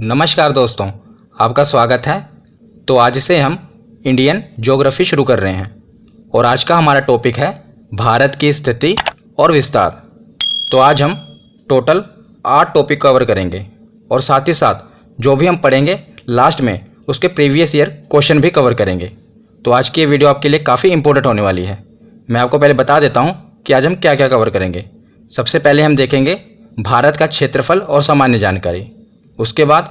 नमस्कार दोस्तों, आपका स्वागत है। तो आज से हम इंडियन ज्योग्राफी शुरू कर रहे हैं और आज का हमारा टॉपिक है भारत की स्थिति और विस्तार। तो आज हम टोटल 8 टॉपिक कवर करेंगे और साथ ही साथ जो भी हम पढ़ेंगे लास्ट में उसके प्रीवियस ईयर क्वेश्चन भी कवर करेंगे। तो आज की ये वीडियो आपके लिए काफ़ी इंपॉर्टेंट होने वाली है। मैं आपको पहले बता देता हूँ कि आज हम क्या क्या कवर करेंगे। सबसे पहले हम देखेंगे भारत का क्षेत्रफल और सामान्य जानकारी। उसके बाद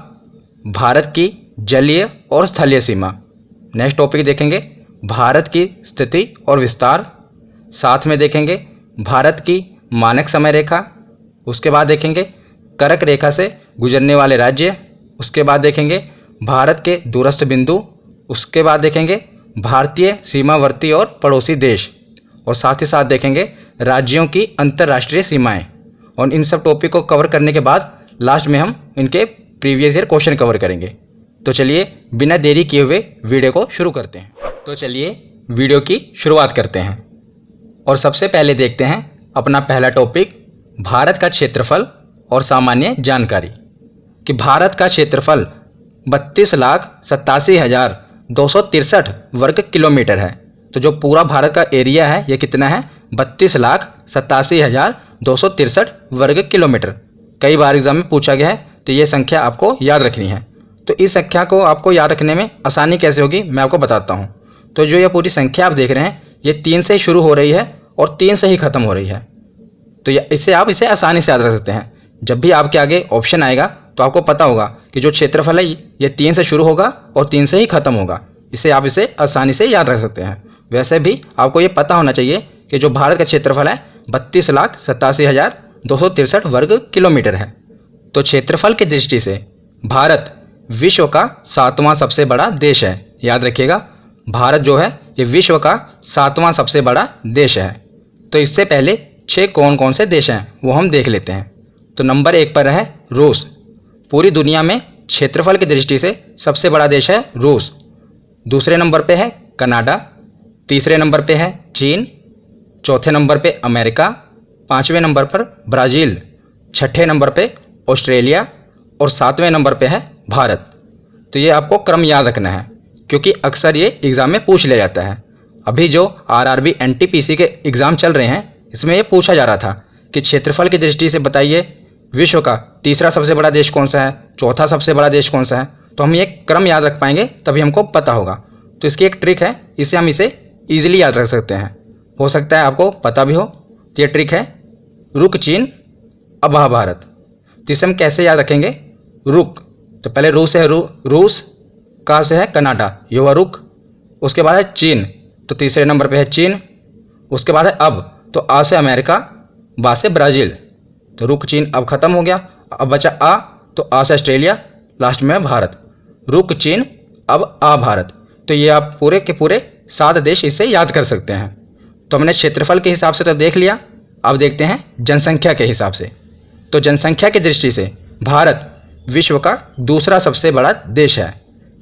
भारत की जलीय और स्थलीय सीमा। नेक्स्ट टॉपिक देखेंगे भारत की स्थिति और विस्तार। साथ में देखेंगे भारत की मानक समय रेखा। उसके बाद देखेंगे कर्क रेखा से गुजरने वाले राज्य। उसके बाद देखेंगे भारत के दूरस्थ बिंदु। उसके बाद देखेंगे भारतीय सीमावर्ती और पड़ोसी देश। और साथ ही साथ देखेंगे राज्यों की अंतर्राष्ट्रीय सीमाएं। और इन सब टॉपिक को कवर करने के बाद लास्ट में हम इनके प्रीवियस ईयर क्वेश्चन कवर करेंगे। तो चलिए बिना देरी किए हुए वीडियो को शुरू करते हैं। तो चलिए वीडियो की शुरुआत करते हैं और सबसे पहले देखते हैं अपना पहला टॉपिक भारत का क्षेत्रफल और सामान्य जानकारी। कि भारत का क्षेत्रफल 32,87,263 वर्ग किलोमीटर है। तो जो पूरा भारत का एरिया है ये कितना है? 32,87,263 वर्ग किलोमीटर। कई बार एग्जाम में पूछा गया है, तो ये संख्या आपको याद रखनी है। तो इस संख्या को आपको याद रखने में आसानी कैसे होगी मैं आपको बताता हूँ। तो जो ये पूरी संख्या आप देख रहे हैं ये 3 से शुरू हो रही है और 3 से ही खत्म हो रही है। तो इसे आप आसानी से याद रख सकते हैं। जब भी आपके आगे ऑप्शन आएगा तो आपको पता होगा कि जो क्षेत्रफल है ये 3 से शुरू होगा और 3 से ही खत्म होगा। आप इसे आसानी से याद रख सकते हैं। वैसे भी आपको ये पता होना चाहिए कि जो भारत का क्षेत्रफल है 32,87,263 वर्ग किलोमीटर है। तो क्षेत्रफल की दृष्टि से भारत विश्व का 7वां सबसे बड़ा देश है। याद रखिएगा, भारत जो है ये विश्व का 7वां सबसे बड़ा देश है। तो इससे पहले 6 कौन कौन से देश हैं वो हम देख लेते हैं। तो नंबर 1 पर है रूस। पूरी दुनिया में क्षेत्रफल की दृष्टि से सबसे बड़ा देश है रूस। दूसरे नंबर पे है कनाडा। तीसरे नंबर पे है चीन। चौथे नंबर पे अमेरिका। 5वें नंबर पर ब्राज़ील। 6ठे नंबर पे ऑस्ट्रेलिया और 7वें नंबर पे है भारत। तो ये आपको क्रम याद रखना है क्योंकि अक्सर ये एग्ज़ाम में पूछ लिया जाता है। अभी जो आरआरबी एनटीपीसी के एग्ज़ाम चल रहे हैं इसमें ये पूछा जा रहा था कि क्षेत्रफल की दृष्टि से बताइए विश्व का तीसरा सबसे बड़ा देश कौन सा है, चौथा सबसे बड़ा देश कौन सा है। तो हम ये क्रम याद रख पाएंगे तभी हमको पता होगा। तो इसकी एक ट्रिक है, हम इसे ईजिली याद रख सकते हैं। हो सकता है आपको पता भी हो। तो ये ट्रिक है रुक चीन अब भारत। तो इसे हम कैसे याद रखेंगे? रुक, तो पहले रूस है रूस, कहाँ से है? कनाडा, ये हुआ रुक। उसके बाद है चीन, तो तीसरे नंबर पे है चीन। उसके बाद है अब, तो आ से अमेरिका, बा से ब्राज़ील। तो रुक चीन अब खत्म हो गया। अब बचा आ, तो आ से ऑस्ट्रेलिया, लास्ट में है भारत। रुक चीन अब आ भारत। तो ये आप पूरे के पूरे 7 देश इससे याद कर सकते हैं। तो हमने क्षेत्रफल के हिसाब से तो देख लिया। अब देखते हैं जनसंख्या के हिसाब से। तो जनसंख्या की दृष्टि से भारत विश्व का दूसरा सबसे बड़ा देश है।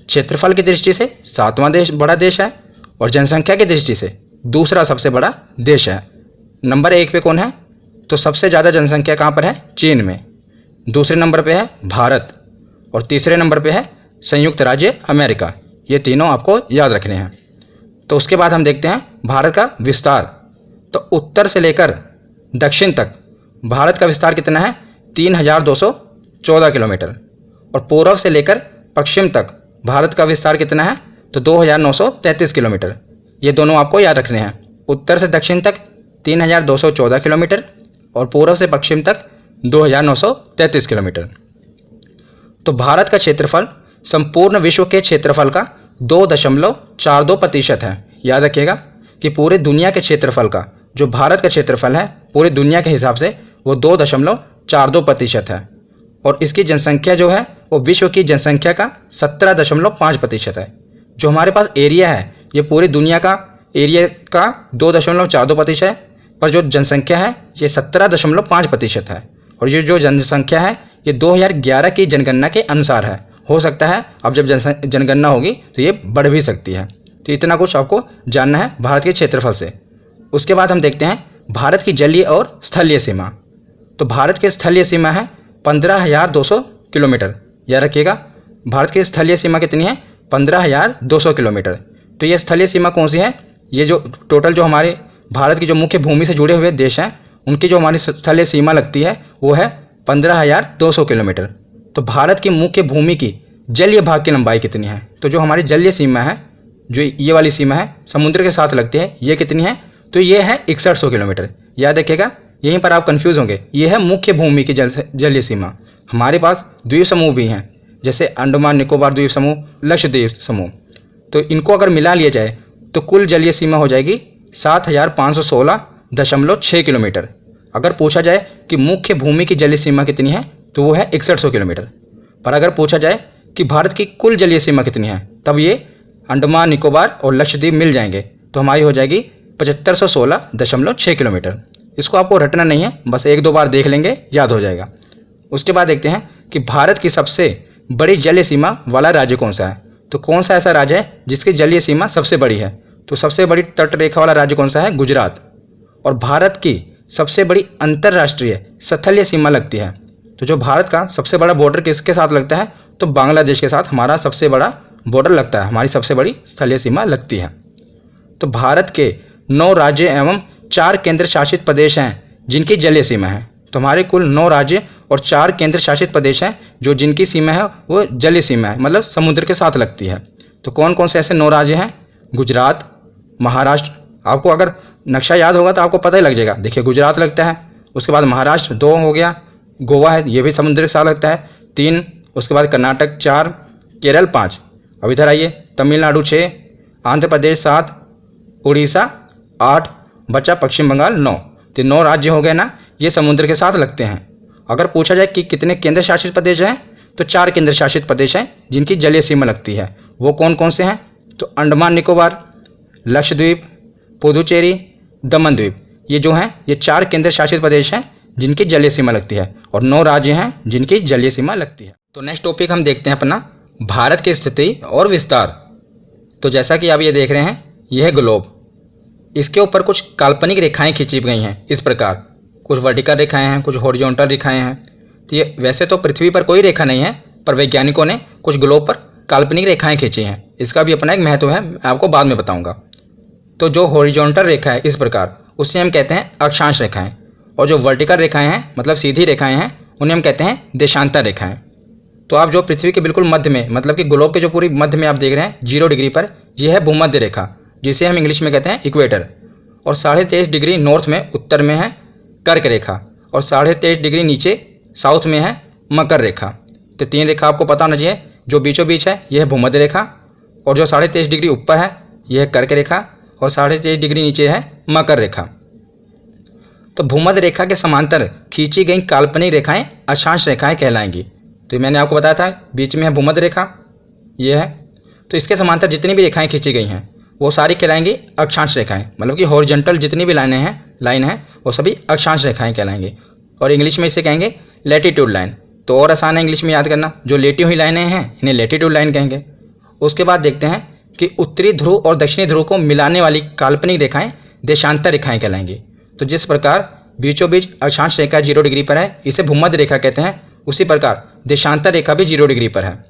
क्षेत्रफल की दृष्टि से 7वां बड़ा देश है और जनसंख्या की दृष्टि से दूसरा सबसे बड़ा देश है। नंबर 1 पे कौन है? तो सबसे ज़्यादा जनसंख्या कहाँ पर है? चीन में। दूसरे नंबर पे है भारत और तीसरे नंबर पे है संयुक्त राज्य अमेरिका। ये तीनों आपको याद रखने हैं। तो उसके बाद हम देखते हैं भारत का विस्तार। तो उत्तर से लेकर दक्षिण तक भारत का विस्तार कितना है? 3,214 किलोमीटर। और पूर्व से लेकर पश्चिम तक भारत का विस्तार कितना है? तो 2,933 किलोमीटर। ये दोनों आपको याद रखने हैं। उत्तर से दक्षिण तक 3,214 किलोमीटर और पूर्व से पश्चिम तक 2,933 किलोमीटर। तो भारत का क्षेत्रफल संपूर्ण विश्व के क्षेत्रफल का 2.42% है। याद रखिएगा कि पूरे दुनिया के क्षेत्रफल का जो भारत का क्षेत्रफल है पूरी दुनिया के हिसाब से वो 2.42% है। और इसकी जनसंख्या जो है वो विश्व की जनसंख्या का 17.5% है। जो हमारे पास एरिया है ये पूरी दुनिया का एरिया का 2.42% है, पर जो जनसंख्या है ये 17.5% है। और ये जो जनसंख्या है ये 2011 की जनगणना के अनुसार है। हो सकता है अब जब जनगणना होगी तो ये बढ़ भी सकती है। तो इतना कुछ आपको जानना है भारत के क्षेत्रफल से। उसके बाद हम देखते हैं भारत की जलीय और स्थलीय सीमा। तो भारत की स्थलीय सीमा है 15,200 किलोमीटर। याद रखिएगा, भारत की स्थलीय सीमा कितनी है? 15,200 किलोमीटर। तो ये स्थलीय सीमा कौन सी है? ये जो टोटल जो हमारे भारत की जो मुख्य भूमि से जुड़े हुए देश हैं उनकी जो हमारी स्थलीय सीमा लगती है वो है 15,200 किलोमीटर। तो भारत की मुख्य भूमि की जलीय भाग की लंबाई कितनी है? तो जो हमारी जलीय सीमा है, जो ये वाली सीमा है समुद्र के साथ लगती है, ये कितनी है? तो ये है 6100 किलोमीटर। याद रखिएगा, यहीं पर आप कंफ्यूज होंगे, ये है मुख्य भूमि की जलीय सीमा। हमारे पास द्वीप समूह भी हैं, जैसे अंडमान निकोबार द्वीप समूह, लक्षद्वीप समूह। तो इनको अगर मिला लिया जाए तो कुल जलीय सीमा हो जाएगी 7,516.6 किलोमीटर। अगर पूछा जाए कि मुख्य भूमि की जलीय सीमा कितनी है तो वो है 6100 किलोमीटर। पर अगर पूछा जाए कि भारत की कुल जलीय सीमा कितनी है, तब ये अंडमान निकोबार और लक्षद्वीप मिल जाएंगे, तो हमारी हो जाएगी 7516.6 किलोमीटर। इसको आपको रटना नहीं है, बस एक दो बार देख लेंगे, याद हो जाएगा। उसके बाद देखते हैं कि भारत की सबसे बड़ी जलीय सीमा वाला राज्य कौन सा है। तो कौन सा ऐसा राज्य है जिसकी जलीय सीमा सबसे बड़ी है? तो सबसे बड़ी तट रेखा वाला राज्य कौन सा है? गुजरात। और भारत की सबसे बड़ी अंतर्राष्ट्रीय स्थलीय सीमा लगती है। तो जो भारत का सबसे बड़ा बॉर्डर किसके साथ लगता है? तो बांग्लादेश के साथ हमारा सबसे बड़ा बॉर्डर लगता है, हमारी सबसे बड़ी स्थलीय सीमा लगती है। तो भारत के 9 राज्य एवं 4 केंद्र शासित प्रदेश हैं जिनकी जलीय सीमा है। तो हमारे कुल 9 राज्य और 4 केंद्र शासित प्रदेश हैं जो जिनकी सीमा है वो जलीय सीमा है, मतलब समुद्र के साथ लगती है। तो कौन कौन से ऐसे 9 राज्य हैं? गुजरात, महाराष्ट्र। आपको अगर नक्शा याद होगा तो आपको पता ही लग जाएगा। देखिए, गुजरात लगता है, उसके बाद महाराष्ट्र 2 हो गया, गोवा है, ये भी समुद्र के साथ लगता है 3, उसके बाद कर्नाटक 4, केरल 5। अब इधर आइए, तमिलनाडु 6, आंध्र प्रदेश 7, उड़ीसा 8, बचा पश्चिम बंगाल 9। तो 9 राज्य हो गए ना, ये समुद्र के साथ लगते हैं। अगर पूछा जाए कि कितने केंद्र शासित प्रदेश हैं, तो 4 केंद्र शासित प्रदेश हैं जिनकी जलीय सीमा लगती है। वो कौन कौन से हैं? तो अंडमान निकोबार, लक्षद्वीप, पुदुचेरी, दमन द्वीप। ये जो हैं ये 4 केंद्र शासित प्रदेश हैं जिनकी जलीय सीमा लगती है, और 9 राज्य हैं जिनकी जलीय सीमा लगती है। तो नेक्स्ट टॉपिक हम देखते हैं अपना भारत की स्थिति और विस्तार। तो जैसा कि आप ये देख रहे हैं, यह है ग्लोब। इसके ऊपर कुछ काल्पनिक रेखाएं खींची गई हैं इस प्रकार, कुछ वर्टिकल रेखाएं हैं, कुछ हॉरिजॉन्टल रेखाएं हैं। तो ये वैसे तो पृथ्वी पर कोई रेखा नहीं है, पर वैज्ञानिकों ने कुछ ग्लोब पर काल्पनिक रेखाएं खींची हैं। इसका भी अपना एक महत्व है, मैं आपको बाद में बताऊंगा। तो जो हॉरिजॉन्टल रेखा है इस प्रकार, उसे हम कहते हैं अक्षांश रेखाएं, और जो वर्टिकल रेखाएं हैं मतलब सीधी रेखाएं हैं, उन्हें हम कहते हैं देशांतर रेखाएं। तो आप जो पृथ्वी के बिल्कुल मध्य में, मतलब कि ग्लोब के जो पूरी मध्य में आप देख रहे हैं 0 डिग्री पर, यह है भूमध्य रेखा, जिसे हम इंग्लिश में कहते हैं इक्वेटर। और 23.5 डिग्री नॉर्थ में उत्तर में है कर्क रेखा, और 23.5 डिग्री नीचे साउथ में है मकर रेखा। तो 3 रेखा आपको पता होना चाहिए। जो बीचों बीच है यह है भूमध्य रेखा, और जो 23.5 डिग्री ऊपर है यह है कर्क रेखा, और 23.5 डिग्री नीचे है मकर रेखा। तो भूमध्य रेखा के समांतर खींची गई काल्पनिक रेखाएं अक्षांश रेखाएं कहलाएंगी। तो मैंने आपको बताया था बीच में है भूमध्य रेखा, ये है। तो इसके समांतर जितनी भी रेखाएं खींची गई हैं वो सारी कहलाएंगी अक्षांश रेखाएं, मतलब कि हॉरिजॉन्टल जितनी भी लाइन है वो सभी अक्षांश रेखाएं कहलाएंगी। और इंग्लिश में इसे कहेंगे लैटिट्यूड लाइन। तो और आसान है इंग्लिश में याद करना, जो लेटी हुई लाइनें हैं इन्हें लैटिट्यूड लाइन कहेंगे। उसके बाद देखते हैं कि उत्तरी ध्रुव और दक्षिणी ध्रुव को मिलाने वाली काल्पनिक रेखाएं देशांतर रेखाएं कहलाएंगी। तो जिस प्रकार बीचों बीच अक्षांश रेखा 0 डिग्री पर है, इसे भूमध्य रेखा कहते हैं, उसी प्रकार देशांतर रेखा भी 0 डिग्री पर है।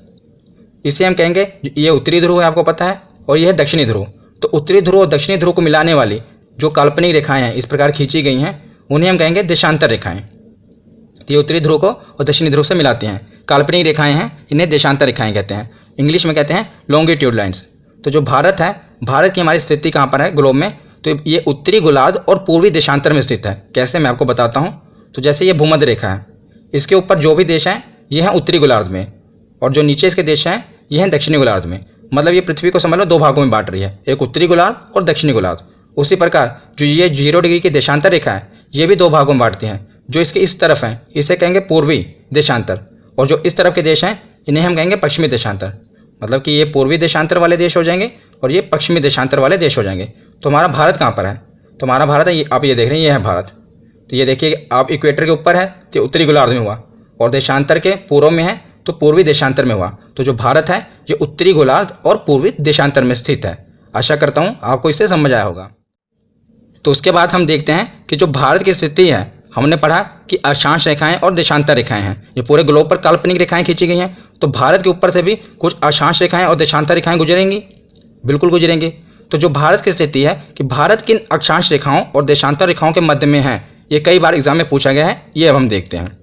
इसे हम कहेंगे, ये उत्तरी ध्रुव है आपको पता है, और यह है दक्षिणी ध्रुव। तो उत्तरी ध्रुव और दक्षिणी ध्रुव को मिलाने वाली जो काल्पनिक रेखाएं हैं इस प्रकार खींची गई हैं, उन्हें हम कहेंगे देशांतर रेखाएं। तो ये उत्तरी ध्रुव को और दक्षिणी ध्रुव से मिलाती हैं, काल्पनिक रेखाएं हैं, इन्हें देशांतर रेखाएं कहते हैं। इंग्लिश में कहते हैं लॉन्गिट्यूड लाइन्स। तो जो भारत है, भारत की हमारी स्थिति कहाँ पर है ग्लोब में? तो ये उत्तरी गोलार्ध और पूर्वी देशांतर में स्थित है। कैसे, मैं आपको बताता हूँ। तो जैसे ये भूमध्य रेखा है, इसके ऊपर जो भी देश हैं ये हैं उत्तरी गोलार्ध में, और जो नीचे इसके देश हैं ये हैं दक्षिणी गोलार्ध में। मतलब ये पृथ्वी को समझ लो 2 भागों में बांट रही है, एक उत्तरी गोलार्ध और दक्षिणी गोलार्ध। उसी प्रकार जो ये 0 डिग्री की देशांतर रेखा है ये भी 2 भागों में बांटती हैं। जो इसके इस तरफ हैं इसे कहेंगे पूर्वी देशांतर, और जो इस तरफ के देश हैं इन्हें हम कहेंगे पश्चिमी देशांतर। मतलब कि ये पूर्वी देशांतर वाले देश हो जाएंगे और ये पश्चिमी देशांतर वाले देश हो जाएंगे। तो हमारा भारत कहाँ पर है? तो हमारा भारत है, ये आप ये देख रहे हैं, ये है भारत। तो ये देखिए, आप इक्वेटर के ऊपर है तो उत्तरी गोलार्ध में हुआ, और देशांतर के पूर्व में है तो पूर्वी देशांतर में हुआ। तो जो भारत है ये उत्तरी गोलार्ध और पूर्वी देशांतर में स्थित है। आशा करता हूँ आपको इससे समझ आया होगा। तो उसके बाद हम देखते हैं कि जो भारत की स्थिति है हमने पढ़ा कि अक्षांश रेखाएं और देशांतर रेखाएं हैं, ये पूरे ग्लोब पर काल्पनिक रेखाएं खींची गई हैं। तो भारत के ऊपर से भी कुछ अक्षांश रेखाएं और देशांतर रेखाएं गुजरेंगी, बिल्कुल गुजरेंगी। तो जो भारत की स्थिति है कि भारत किन अक्षांश रेखाओं और देशांतर रेखाओं के मध्य में है, ये कई बार एग्जाम में पूछा गया है, ये अब हम देखते हैं।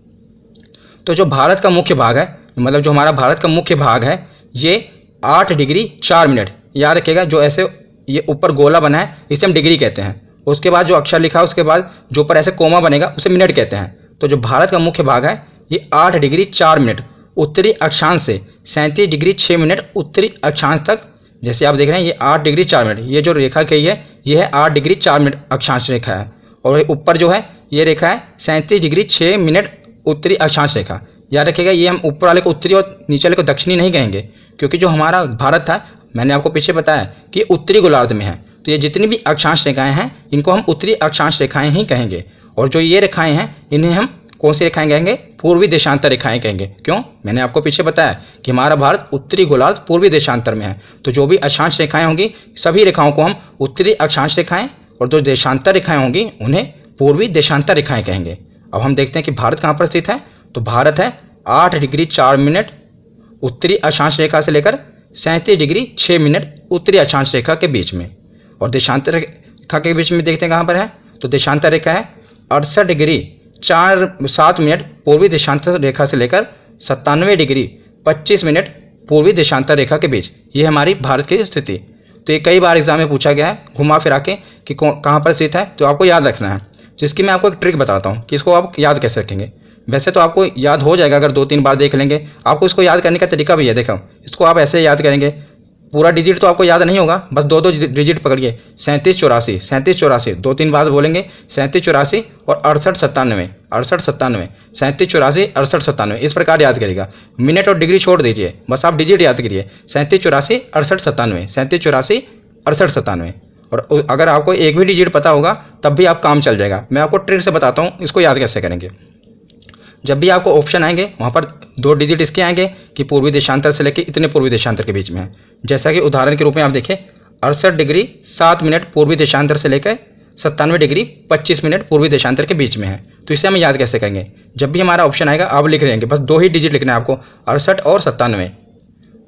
तो जो भारत का मुख्य भाग है, मतलब जो हमारा भारत का मुख्य भाग है, ये 8 डिग्री 4 मिनट, याद रखिएगा, जो ऐसे ये ऊपर गोला बना है इसे हम डिग्री कहते हैं। उसके बाद जो अक्षर लिखा है उसके बाद जो ऊपर ऐसे कोमा बनेगा उसे मिनट कहते हैं। तो जो भारत का मुख्य भाग है ये 8 डिग्री 4 मिनट उत्तरी अक्षांश से 37 डिग्री 6 मिनट उत्तरी अक्षांश तक, जैसे आप देख रहे हैं ये 8 डिग्री 4 मिनट, ये जो रेखा कही है ये है 8 डिग्री 4 मिनट अक्षांश रेखा है। और ऊपर जो है ये रेखा है 37 डिग्री 6 मिनट उत्तरी अक्षांश रेखा। याद रखिएगा, ये हम ऊपर वाले को उत्तरी और नीचे वाले को दक्षिणी नहीं कहेंगे, क्योंकि जो हमारा भारत था, मैंने आपको पीछे बताया कि ये उत्तरी गोलार्ध में है। तो ये जितनी भी अक्षांश रेखाएं हैं इनको हम उत्तरी अक्षांश रेखाएं ही कहेंगे। और जो ये रेखाएं हैं इन्हें हम कौन सी रेखाएं कहेंगे? पूर्वी देशांतर रेखाएं कहेंगे। क्यों? मैंने आपको पीछे बताया कि हमारा भारत उत्तरी गोलार्ध पूर्वी देशांतर में है। तो जो भी अक्षांश रेखाएं होंगी सभी रेखाओं को हम उत्तरी अक्षांश रेखाएं, और जो देशांतर रेखाएं होंगी उन्हें पूर्वी देशांतर रेखाएं कहेंगे। अब हम देखते हैं कि भारत कहाँ पर स्थित है। तो भारत है 8 डिग्री 4 मिनट उत्तरी अक्षांश रेखा से लेकर 37 डिग्री 6 मिनट उत्तरी अक्षांश रेखा के बीच में। और देशांतर रेखा के बीच में देखते हैं कहाँ पर है। तो देशांतर रेखा है 68 डिग्री 7 मिनट पूर्वी देशांतर रेखा से लेकर 97 डिग्री 25 मिनट पूर्वी देशांतर रेखा के बीच। ये हमारी भारत की स्थिति। तो ये कई बार एग्जाम में पूछा गया है घुमा फिरा के कि कहाँ पर स्थित है, तो आपको याद रखना है। जिसकी मैं आपको एक ट्रिक बताता हूँ कि इसको आप याद कैसे रखेंगे। वैसे तो आपको याद हो जाएगा अगर 2-3 बार देख लेंगे। आपको इसको याद करने का तरीका भी है, देखो इसको आप ऐसे याद करेंगे। पूरा डिजिट तो आपको याद नहीं होगा, बस 2-2 डिजिट पकड़िए। 37 84 37 84 2-3 बार बोलेंगे। 37 84 और 68 97 68 97 37 84 68 97, इस प्रकार याद करेगा। मिनट और डिग्री छोड़ दीजिए, बस आप डिजिट याद करिए। 37 84 68 97 37 84 68 97। और अगर आपको एक भी डिजिट पता होगा तब भी आप काम चल जाएगा। मैं आपको ट्रिक से बताता हूँ इसको याद कैसे करेंगे। जब भी आपको ऑप्शन आएंगे वहाँ पर 2 डिजिट इसके आएंगे कि पूर्वी देशांतर से लेकर इतने पूर्वी देशांतर के बीच में है। जैसा कि उदाहरण के रूप में आप देखिए 68 डिग्री 7 मिनट पूर्वी देशांतर से लेकर 97 डिग्री 25 मिनट पूर्वी देशांतर के बीच में है। तो इसे हम याद कैसे करेंगे? जब भी हमारा ऑप्शन आएगा आप लिख रहेंगे, बस 2 ही डिजिट लिखना है आपको, 68 और 97।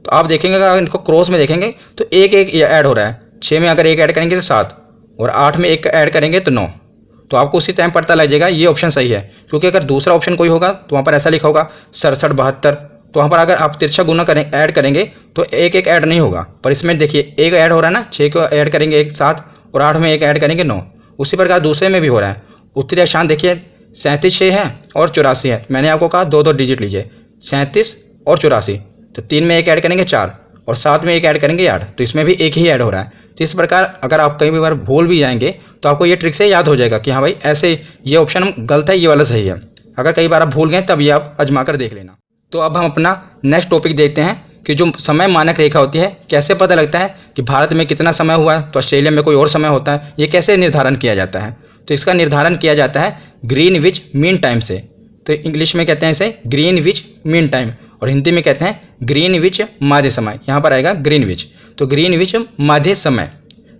तो आप देखेंगे अगर इनको क्रॉस में देखेंगे तो एक ऐड हो रहा है। 6 में अगर 1 ऐड करेंगे तो 7, और 8 में 1 ऐड करेंगे तो 9। तो आपको उसी टाइम पता लग जाएगा ये ऑप्शन सही है। क्योंकि अगर दूसरा ऑप्शन कोई होगा तो वहाँ पर ऐसा लिखा होगा 67 72, तो वहाँ पर अगर आप तिरछा गुना ऐड करेंगे तो एक ऐड नहीं होगा। पर इसमें देखिए 1 ऐड हो रहा है ना, 6 को ऐड करेंगे 1 7, और 8 में 1 ऐड करेंगे 9। उसी प्रकार दूसरे में भी हो रहा है। उत्तरी अक्षांश देखिए 37 6 है और 84 है। मैंने आपको कहा 2-2 डिजिट लीजिए, 37 और 84। तो 3 में 1 ऐड करेंगे 4, और 7 में 1 ऐड करेंगे 8। तो इसमें भी 1 ही ऐड हो रहा है। तो इस प्रकार अगर आप कई बार भूल भी जाएंगे तो आपको ये ट्रिक से याद हो जाएगा कि हाँ भाई ऐसे ये ऑप्शन गलत है, ये वाला सही है। अगर कई बार आप भूल गए तब ये आप आजमा कर देख लेना। तो अब हम अपना नेक्स्ट टॉपिक देखते हैं कि जो समय मानक रेखा होती है कैसे पता लगता है कि भारत में कितना समय हुआ है, तो ऑस्ट्रेलिया में कोई और समय होता है, ये कैसे निर्धारण किया जाता है। तो इसका निर्धारण किया जाता है ग्रीनविच मीन टाइम से। तो इंग्लिश में कहते हैं इसे ग्रीनविच मीन टाइम, और हिंदी में कहते हैं ग्रीनविच माध्य समय। यहाँ पर आएगा ग्रीनविच। तो ग्रीनविच माध्य समय,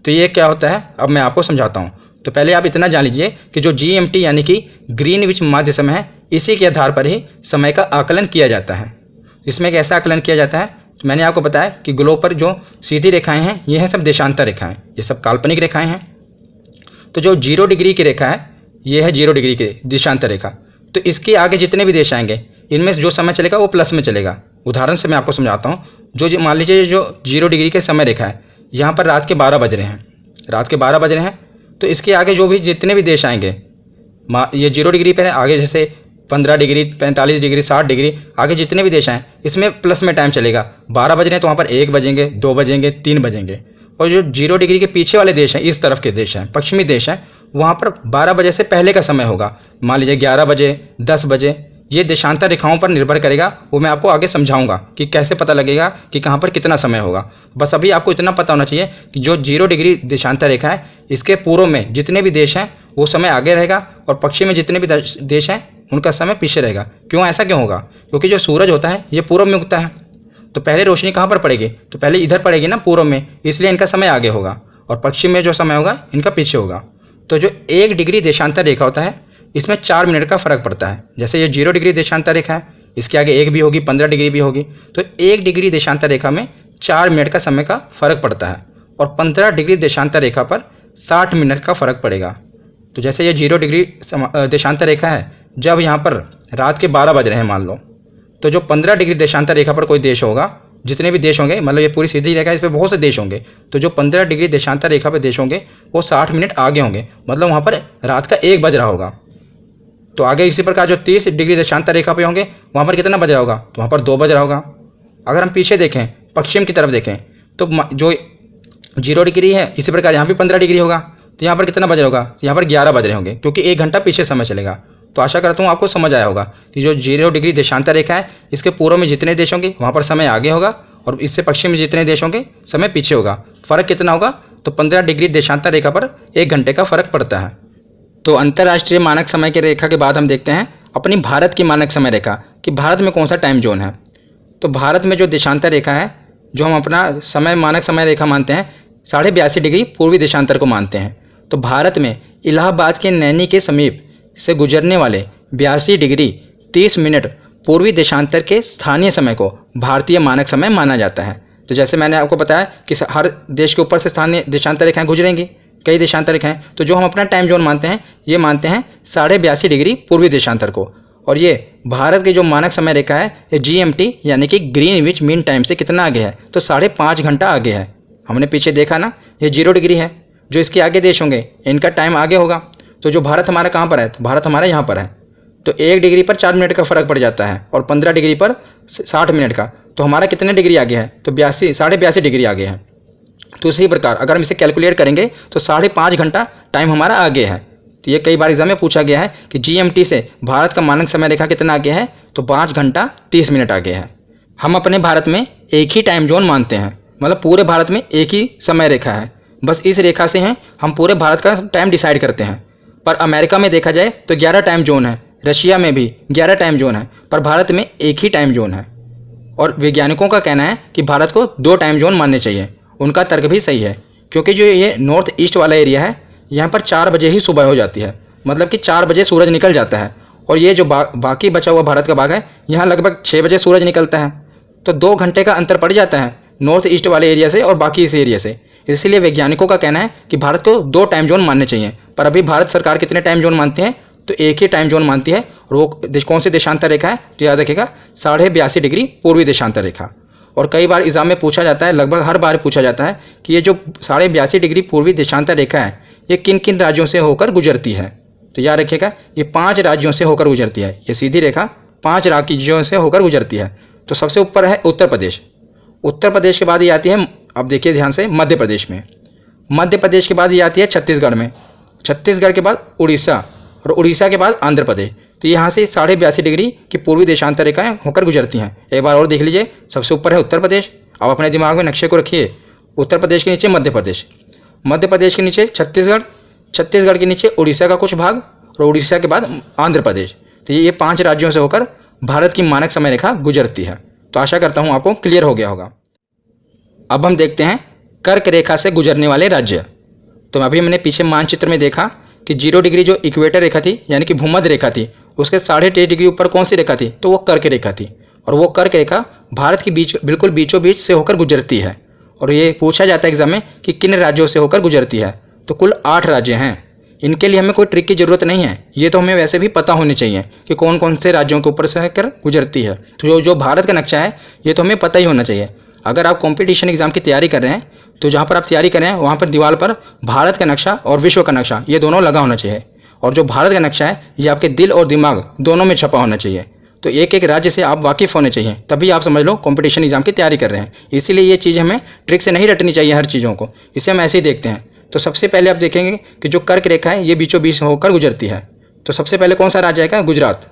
तो ये क्या होता है अब मैं आपको समझाता हूँ। तो पहले आप इतना जान लीजिए कि जो GMT यानी कि ग्रीनविच माध्य समय है, इसी के आधार पर ही समय का आकलन किया जाता है। इसमें कैसा आकलन किया जाता है? तो मैंने आपको बताया कि ग्लोब पर जो सीधी रेखाएं हैं ये हैं सब देशांतर रेखाएं, ये सब काल्पनिक रेखाएं हैं। तो जो 0 डिग्री की रेखा है ये है 0 डिग्री की देशांतर रेखा। तो इसके आगे जितने भी देश आएंगे इनमें जो समय चलेगा वो प्लस में चलेगा। उदाहरण से मैं आपको समझाता हूँ। जो मान लीजिए जो 0 डिग्री के समय रेखा है, यहाँ पर रात के 12 बज रहे हैं, रात के 12 बज रहे हैं। तो इसके आगे जो भी जितने भी देश आएंगे, ये 0 डिग्री पर है, आगे जैसे 15 डिग्री 45 डिग्री 60 डिग्री, आगे जितने भी देश आए इसमें प्लस में टाइम चलेगा। 12 बज रहे हैं तो वहाँ पर 1 बजेंगे 2 बजेंगे 3 बजेंगे। और जो 0 डिग्री के पीछे वाले देश हैं, इस तरफ के देश हैं, पश्चिमी देश हैं, वहाँ पर 12 बजे से पहले का समय होगा। मान लीजिए 11 बजे 10 बजे। ये देशांतर रेखाओं पर निर्भर करेगा, वो मैं आपको आगे समझाऊंगा कि कैसे पता लगेगा कि कहाँ पर कितना समय होगा। बस अभी आपको इतना पता होना चाहिए कि जो 0 डिग्री देशांतर रेखा है इसके पूर्व में जितने भी देश हैं वो समय आगे रहेगा, और पश्चिम में जितने भी देश हैं उनका समय पीछे रहेगा। क्यों, ऐसा क्यों होगा? क्योंकि जो सूरज होता है ये पूर्व में उगता है, तो पहले रोशनी कहाँ पर पड़ेगी? तो पहले इधर पड़ेगी ना, पूर्व में, इसलिए इनका समय आगे होगा, और पश्चिम में जो समय होगा इनका पीछे होगा। तो जो 1 डिग्री देशांतर रेखा होता है इसमें 4 मिनट का फ़र्क पड़ता है। जैसे ये 0 डिग्री देशांतर रेखा है, इसके आगे 1 भी होगी, 15 डिग्री भी होगी, तो 1 डिग्री देशांतर रेखा में 4 मिनट का समय का फ़र्क पड़ता है और 15 डिग्री देशांतर रेखा पर 60 मिनट का फ़र्क पड़ेगा। तो जैसे ये 0 डिग्री देशांतर रेखा है, जब यहाँ पर रात के 12 बज रहे हैं मान लो, तो जो 15 डिग्री देशांतर रेखा पर कोई देश होगा, जितने भी देश होंगे, मतलब ये पूरी सीधी रेखा है, इस पर बहुत से देश होंगे, तो जो 15 डिग्री देशांतर रेखा पर देश होंगे वो 60 मिनट आगे होंगे, मतलब वहाँ पर रात का 1 बज रहा होगा। तो आगे इसी प्रकार जो 30 डिग्री देशांतर रेखा पे होंगे वहाँ पर कितना बज रहा होगा, तो वहाँ पर 2 बज रहा होगा। अगर हम पीछे देखें, पश्चिम की तरफ देखें, तो जो 0 डिग्री है, इसी प्रकार यहाँ भी 15 डिग्री होगा, तो यहाँ पर कितना बज रहा होगा, यहाँ पर 11 बज रहे होंगे, क्योंकि 1 घंटा पीछे समय चलेगा। तो आशा करता हूँ आपको समझ आया होगा कि जो 0 डिग्री देशांतर रेखा है, इसके पूर्व में जितने देश होंगे वहाँ पर समय आगे होगा और इससे पश्चिम में जितने देश होंगे समय पीछे होगा। फ़र्क कितना होगा, तो 15 डिग्री देशांतर रेखा पर 1 घंटे का फ़र्क पड़ता है। तो अंतर्राष्ट्रीय मानक समय की रेखा के बाद हम देखते हैं अपनी भारत की मानक समय रेखा कि भारत में कौन सा टाइम जोन है। तो भारत में जो देशांतर रेखा है, जो हम अपना समय मानक समय रेखा मानते हैं, 82.5 डिग्री पूर्वी देशांतर को मानते हैं। तो भारत में इलाहाबाद के नैनी के समीप से गुजरने वाले 82 डिग्री 30 मिनट पूर्वी देशांतर के स्थानीय समय को भारतीय मानक समय माना जाता है। तो जैसे मैंने आपको बताया कि हर देश के ऊपर से स्थानीय देशांतर रेखाएं गुजरेंगी, कई देशांतर रेखाएं, तो जो हम अपना टाइम जोन मानते हैं, ये मानते हैं 82.5 डिग्री पूर्वी देशांतर को। और ये भारत की जो मानक समय रेखा है, ये GMT यानी कि ग्रीनविच मीन टाइम से कितना आगे है, तो 5.5 घंटा आगे है। हमने पीछे देखा ना, ये 0 डिग्री है, जो इसके आगे देश होंगे इनका टाइम आगे होगा। तो जो भारत हमारा कहाँ पर है, तो भारत हमारा यहाँ पर है, तो 1 डिग्री पर 4 मिनट का फ़र्क पड़ जाता है और 15 डिग्री पर 60 मिनट का, तो हमारा कितने डिग्री आगे है, तो 82 डिग्री आगे है। तो इसी प्रकार अगर हम इसे कैलकुलेट करेंगे तो 5.5 घंटा टाइम हमारा आगे है। तो ये कई बार एग्जाम में पूछा गया है कि GMT से भारत का मानक समय रेखा कितना आगे है, तो 5 घंटा 30 मिनट आगे है। हम अपने भारत में एक ही टाइम जोन मानते हैं, मतलब पूरे भारत में एक ही समय रेखा है, बस इस रेखा से हैं हम पूरे भारत का टाइम डिसाइड करते हैं। पर अमेरिका में देखा जाए तो 11 टाइम जोन है, रशिया में भी 11 टाइम जोन है, पर भारत में एक ही टाइम जोन है। और वैज्ञानिकों का कहना है कि भारत को 2 टाइम जोन मानने चाहिए। उनका तर्क भी सही है, क्योंकि जो ये नॉर्थ ईस्ट वाला एरिया है, यहाँ पर 4 बजे ही सुबह हो जाती है, मतलब कि 4 बजे सूरज निकल जाता है। और ये जो बाकी बचा हुआ भारत का भाग है, यहाँ लगभग 6 बजे सूरज निकलता है। तो 2 घंटे का अंतर पड़ जाता है नॉर्थ ईस्ट वाले एरिया से और बाकी इस एरिया से। इसलिए वैज्ञानिकों का कहना है कि भारत को 2 टाइम जोन मानने चाहिए। पर अभी भारत सरकार कितने टाइम जोन मानती है, तो एक ही टाइम जोन मानती है। और वो कौन सी देशांतर रेखा है, तो याद रखिएगा 82.5 डिग्री पूर्वी देशांतर रेखा। और कई बार एग्जाम में पूछा जाता है, लगभग हर बार पूछा जाता है कि ये जो 82.5 डिग्री पूर्वी देशांतर रेखा है, ये किन किन राज्यों से होकर गुजरती है। तो याद रखिएगा ये 5 राज्यों से होकर गुजरती है। ये सीधी रेखा 5 राज्यों से होकर गुजरती है। तो सबसे ऊपर है उत्तर प्रदेश। उत्तर प्रदेश के बाद ये आती है, अब देखिए ध्यान से, मध्य प्रदेश में। मध्य प्रदेश के बाद ये आती है छत्तीसगढ़ में। छत्तीसगढ़ के बाद उड़ीसा, और उड़ीसा के बाद आंध्र प्रदेश। तो यहाँ से 82.5 डिग्री की पूर्वी देशांतर रेखाएं होकर गुजरती हैं। एक बार और देख लीजिए, सबसे ऊपर है उत्तर प्रदेश। अब अपने दिमाग में नक्शे को रखिए, उत्तर प्रदेश के नीचे मध्य प्रदेश, मध्य प्रदेश के नीचे छत्तीसगढ़, छत्तीसगढ़ के नीचे उड़ीसा का कुछ भाग, और उड़ीसा के बाद आंध्र प्रदेश। तो ये 5 राज्यों से होकर भारत की मानक समय रेखा गुजरती है। तो आशा करता हूँ आपको क्लियर हो गया होगा। अब हम देखते हैं कर्क रेखा से गुजरने वाले राज्य। तो अभी हमने पीछे मानचित्र में देखा कि 0 डिग्री जो इक्वेटर रेखा थी, यानी कि भूमध्य रेखा थी, उसके 23.5 डिग्री ऊपर कौन सी रेखा थी, तो वो कर्क रेखा थी। और वो कर्क रेखा भारत की बिल्कुल बीचों बीच से होकर गुजरती है। और ये पूछा जाता है एग्जाम में कि किन राज्यों से होकर गुजरती है, तो कुल 8 राज्य हैं। इनके लिए हमें कोई ट्रिक की ज़रूरत नहीं है, ये तो हमें वैसे भी पता होने चाहिए कि कौन कौन से राज्यों के ऊपर से होकर गुजरती है। तो जो भारत का नक्शा है, ये तो हमें पता ही होना चाहिए। अगर आप कॉम्पिटिशन एग्जाम की तैयारी कर रहे हैं, तो जहाँ पर आप तैयारी कर रहे हैं वहाँ पर दीवार पर भारत का नक्शा और विश्व का नक्शा, ये दोनों लगा होना चाहिए। और जो भारत का नक्शा है, ये आपके दिल और दिमाग दोनों में छपा होना चाहिए। तो एक एक राज्य से आप वाकिफ़ होने चाहिए, तभी आप समझ लो कॉम्पिटिशन एग्जाम की तैयारी कर रहे हैं। इसीलिए ये चीज़ हमें ट्रिक से नहीं रटनी चाहिए हर चीज़ों को, इसे हम ऐसे ही देखते हैं। तो सबसे पहले आप देखेंगे कि जो कर्क रेखा है, ये बीचों बीच होकर गुजरती है। तो सबसे पहले कौन सा राज्य आएगा, गुजरात।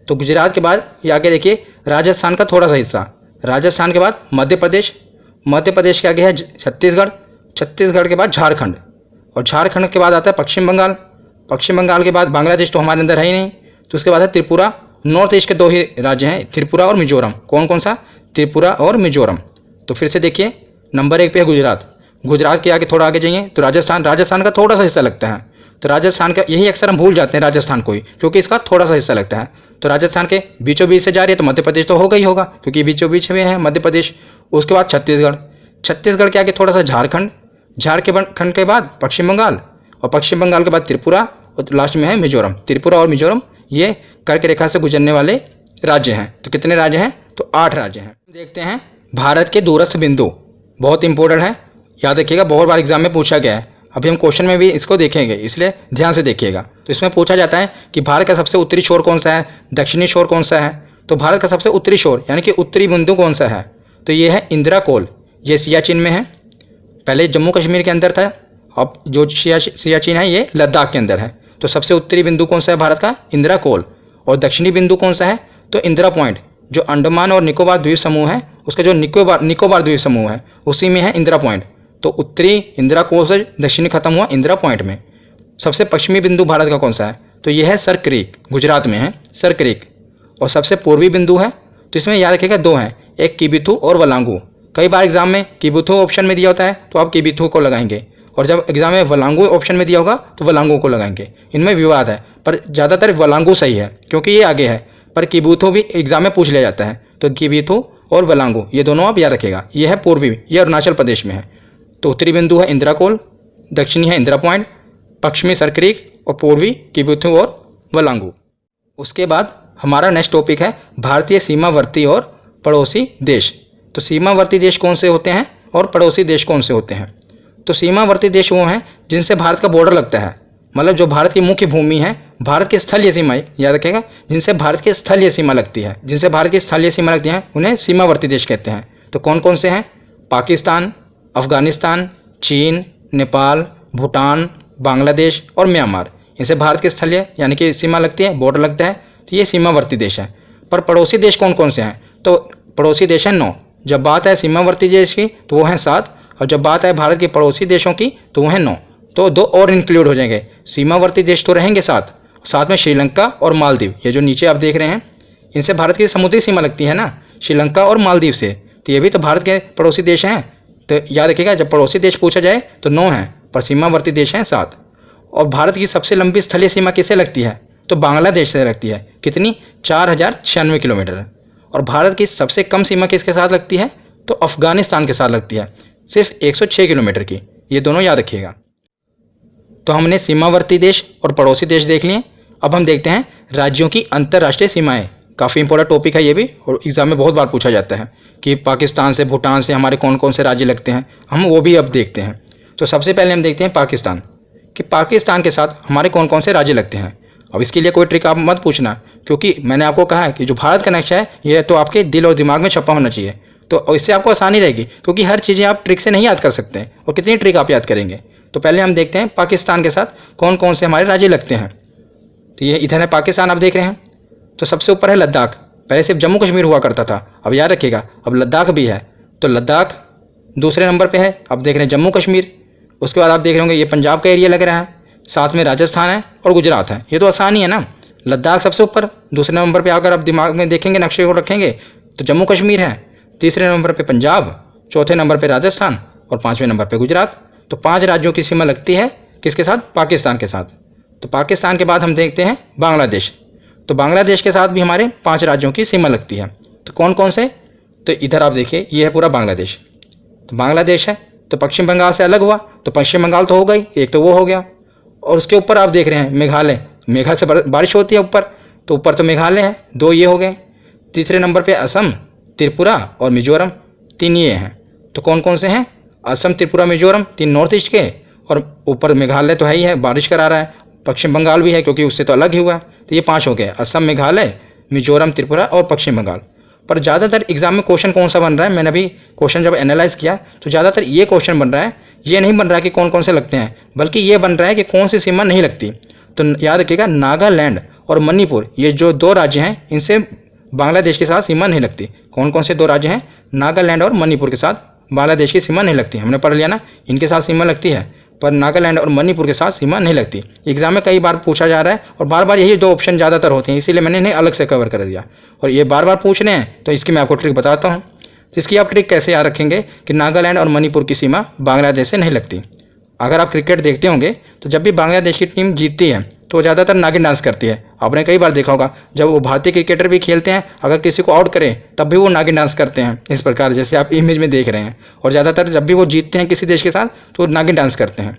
तो गुजरात के बाद ये आगे देखिए राजस्थान का थोड़ा सा हिस्सा, राजस्थान के बाद मध्य प्रदेश, मध्य प्रदेश के आगे है छत्तीसगढ़, छत्तीसगढ़ के बाद झारखंड, और झारखंड के बाद आता है पश्चिम बंगाल, पश्चिम बंगाल के बाद बांग्लादेश तो हमारे अंदर है ही नहीं। तो उसके बाद है त्रिपुरा। नॉर्थ ईस्ट के 2 ही राज्य हैं, त्रिपुरा और मिजोरम। कौन कौन सा, त्रिपुरा और मिजोरम। तो फिर से देखिए, नंबर 1 पे है गुजरात। गुजरात के आगे थोड़ा आगे जाइए तो राजस्थान, राजस्थान का थोड़ा सा हिस्सा लगता है। तो राजस्थान का यही अक्सर हम भूल जाते हैं राजस्थान को ही, क्योंकि इसका थोड़ा सा हिस्सा लगता है। तो राजस्थान के बीचों बीच से जा रही है तो मध्य प्रदेश तो होगा ही होगा, क्योंकि बीचों बीच में है मध्य प्रदेश। उसके बाद छत्तीसगढ़, छत्तीसगढ़ के आगे थोड़ा सा झारखंड, झारखंड के बाद पश्चिम बंगाल, और पश्चिम बंगाल के बाद त्रिपुरा, और लास्ट में है मिजोरम। त्रिपुरा और मिजोरम ये कर्क रेखा से गुजरने वाले राज्य हैं। तो कितने राज्य हैं? तो 8 राज्य हैं। देखते हैं भारत के दूरस्थ बिंदु, बहुत इंपॉर्टेंट है, याद रखिएगा, बहुत बार एग्जाम में पूछा गया है। अभी हम क्वेश्चन में भी इसको देखेंगे, इसलिए ध्यान से देखिएगा। तो इसमें पूछा जाता है कि भारत का सबसे उत्तरी छोर कौन सा है, दक्षिणी छोर कौन सा है। तो भारत का सबसे उत्तरी छोर यानी कि उत्तरी बिंदु कौन सा है? तो ये है इंदिरा कोल, ये सियाचिन में है। पहले जम्मू कश्मीर के अंदर था, अब जो सियाचिन है ये लद्दाख के अंदर है। तो सबसे उत्तरी बिंदु कौन सा है भारत का? इंदिरा कोल। और दक्षिणी बिंदु कौन सा है? तो इंदिरा पॉइंट, जो अंडमान और निकोबार द्वीप समूह है, उसका जो निकोबार द्वीप समूह है उसी में है इंदिरा पॉइंट। तो उत्तरी इंदिरा कोल से दक्षिणी खत्म हुआ इंदिरा पॉइंट में। सबसे पश्चिमी बिंदु भारत का कौन सा है? तो यह है सर क्रीक, गुजरात में है सर क्रीक। और सबसे पूर्वी बिंदु है, तो इसमें याद रखिएगा 2 हैं, एक किबिथु और वलांगू। कई बार एग्जाम में किबिथु ऑप्शन में दिया होता है तो आप किबिथु को लगाएंगे, और जब एग्जाम में वलांगू ऑप्शन में दिया होगा तो वलांगू को लगाएंगे। इनमें विवाद है, पर ज़्यादातर वलांगू सही है क्योंकि ये आगे है, पर किबुथु भी एग्जाम में पूछ लिया जाता है। तो किबिथु और वलांगू ये दोनों आप याद रखिएगा। ये है पूर्वी, ये अरुणाचल प्रदेश में है। तो उत्तरी बिंदु है इंदिरा कोल, दक्षिणी है इंदिरा पॉइंट, पश्चिमी सर क्रीक और पूर्वी किबिथु और वलांगू। उसके बाद हमारा नेक्स्ट टॉपिक है भारतीय सीमावर्ती और पड़ोसी देश। तो सीमावर्ती देश कौन से होते हैं और पड़ोसी देश कौन से होते हैं? तो सीमावर्ती देश वो हैं जिनसे भारत का बॉर्डर लगता है, मतलब जो भारत की मुख्य भूमि है, भारत की स्थलीय सीमा, याद रखेगा, जिनसे भारत की स्थलीय सीमा लगती है, जिनसे भारत की स्थलीय सीमा लगती है उन्हें सीमावर्ती देश कहते हैं। तो कौन कौन से हैं? पाकिस्तान, अफगानिस्तान, चीन, नेपाल, भूटान, बांग्लादेश और म्यांमार। इनसे भारत की स्थलीय यानी कि सीमा लगती है, बॉर्डर लगता है, तो ये सीमावर्ती देश है। पर पड़ोसी देश कौन कौन से हैं? तो पड़ोसी देश हैं 9। जब बात है सीमावर्ती देश की तो वो हैं 7, और जब बात है भारत के पड़ोसी देशों की तो वो हैं 9। तो 2 और इंक्लूड हो जाएंगे। सीमावर्ती देश तो रहेंगे 7, साथ में श्रीलंका और मालदीव, ये जो नीचे आप देख रहे हैं, इनसे भारत की समुद्री सीमा लगती है ना, श्रीलंका और मालदीव से, तो ये भी तो भारत के पड़ोसी देश हैं। तो याद रखिएगा, जब पड़ोसी देश पूछा जाए तो 9 हैं, पर सीमावर्ती देश हैं 7। और भारत की सबसे लंबी स्थलीय सीमा किससे लगती है? तो बांग्लादेश से लगती है। कितनी? 4096 किलोमीटर। और भारत की सबसे कम सीमा किसके साथ लगती है? तो अफगानिस्तान के साथ लगती है, सिर्फ 106 किलोमीटर की। ये दोनों याद रखिएगा। तो हमने सीमावर्ती देश और पड़ोसी देश देख लिए। अब हम देखते हैं राज्यों की अंतर्राष्ट्रीय सीमाएं। काफ़ी इंपॉर्टेंट टॉपिक है ये भी, और एग्जाम में बहुत बार पूछा जाता है कि पाकिस्तान से, भूटान से हमारे कौन कौन से राज्य लगते हैं, हम वो भी अब देखते हैं। तो सबसे पहले हम देखते हैं पाकिस्तान, कि पाकिस्तान के साथ हमारे कौन कौन से राज्य लगते हैं। अब इसके लिए कोई ट्रिक आप मत पूछना, क्योंकि मैंने आपको कहा है कि जो भारत का नक्शा है ये तो आपके दिल और दिमाग में छपा होना चाहिए, तो इससे आपको आसानी रहेगी, क्योंकि हर चीज़ें आप ट्रिक से नहीं याद कर सकते हैं, और कितनी ट्रिक आप याद करेंगे। तो पहले हम देखते हैं पाकिस्तान के साथ कौन कौन से हमारे राज्य लगते हैं। तो ये इधर है पाकिस्तान, आप देख रहे हैं। तो सबसे ऊपर है लद्दाख, पहले सिर्फ जम्मू कश्मीर हुआ करता था, अब याद रखिएगा अब लद्दाख भी है। तो लद्दाख दूसरे नंबर पे है, अब देख रहे हैं जम्मू कश्मीर। उसके बाद आप देख रहे होंगे ये पंजाब का एरिया लग रहा है, साथ में राजस्थान है और गुजरात है। ये तो आसानी है ना, लद्दाख सबसे ऊपर। दूसरे नंबर पे अगर आप दिमाग में देखेंगे, नक्शे को रखेंगे, तो जम्मू कश्मीर है। तीसरे नंबर पे पंजाब, चौथे नंबर पे राजस्थान और 5वें नंबर पे गुजरात। तो 5 राज्यों की सीमा लगती है किसके साथ? पाकिस्तान के साथ। तो पाकिस्तान के बाद हम देखते हैं बांग्लादेश। तो बांग्लादेश के साथ भी हमारे 5 राज्यों की सीमा लगती है। तो कौन कौन से? तो इधर आप देखिए, ये है पूरा बांग्लादेश। तो बांग्लादेश है, तो पश्चिम बंगाल से अलग हुआ, तो पश्चिम बंगाल तो हो गई, एक तो वो हो गया। और उसके ऊपर आप देख रहे हैं मेघालय, मेघा से बारिश होती है ऊपर, तो ऊपर तो मेघालय है, 2 ये हो गए। तीसरे नंबर पे असम, त्रिपुरा और मिजोरम, 3 ये हैं। तो कौन कौन से हैं? असम, त्रिपुरा, मिजोरम, 3 नॉर्थ ईस्ट के, और ऊपर मेघालय तो है ही है, बारिश करा रहा है। पश्चिम बंगाल भी है क्योंकि उससे तो अलग ही हुआ है। तो ये 5 हो गए, असम, मेघालय, मिजोरम, त्रिपुरा और पश्चिम बंगाल। पर ज़्यादातर एग्जाम में क्वेश्चन कौन सा बन रहा है, मैंने अभी क्वेश्चन जब एनालाइज किया तो ज़्यादातर ये क्वेश्चन बन रहा है, ये नहीं बन रहा है कि कौन कौन से लगते हैं, बल्कि ये बन रहा है कि कौन सी सीमा नहीं लगती। तो याद रखिएगा, नागालैंड और मणिपुर, ये जो 2 राज्य हैं, इनसे बांग्लादेश के साथ सीमा नहीं लगती। कौन कौन से 2 राज्य हैं? नागालैंड और मणिपुर के साथ बांग्लादेश की सीमा नहीं लगती। हमने पढ़ लिया ना, इनके साथ सीमा लगती है, पर नागालैंड और मणिपुर के साथ सीमा नहीं लगती। एग्जाम में कई बार पूछा जा रहा है, और बार बार यही 2 ऑप्शन ज़्यादातर होते हैं, इसीलिए मैंने इन्हें अलग से कवर कर दिया। और ये बार बार पूछ रहे हैं तो इसकी मैं आपको ट्रिक बताता हूँ। तो इसकी आप ट्रिक कैसे याद रखेंगे कि नागालैंड और मणिपुर की सीमा बांग्लादेश से नहीं लगती। अगर आप क्रिकेट देखते होंगे तो जब भी बांग्लादेश की टीम जीतती है तो वो ज़्यादातर नागिन डांस करती है। आपने कई बार देखा होगा जब वो भारतीय क्रिकेटर भी खेलते हैं, अगर किसी को आउट करें तब भी वो नागिन डांस करते हैं, इस प्रकार जैसे आप इमेज में देख रहे हैं। और ज़्यादातर जब भी वो जीतते हैं किसी देश के साथ तो वो नागिन डांस करते हैं।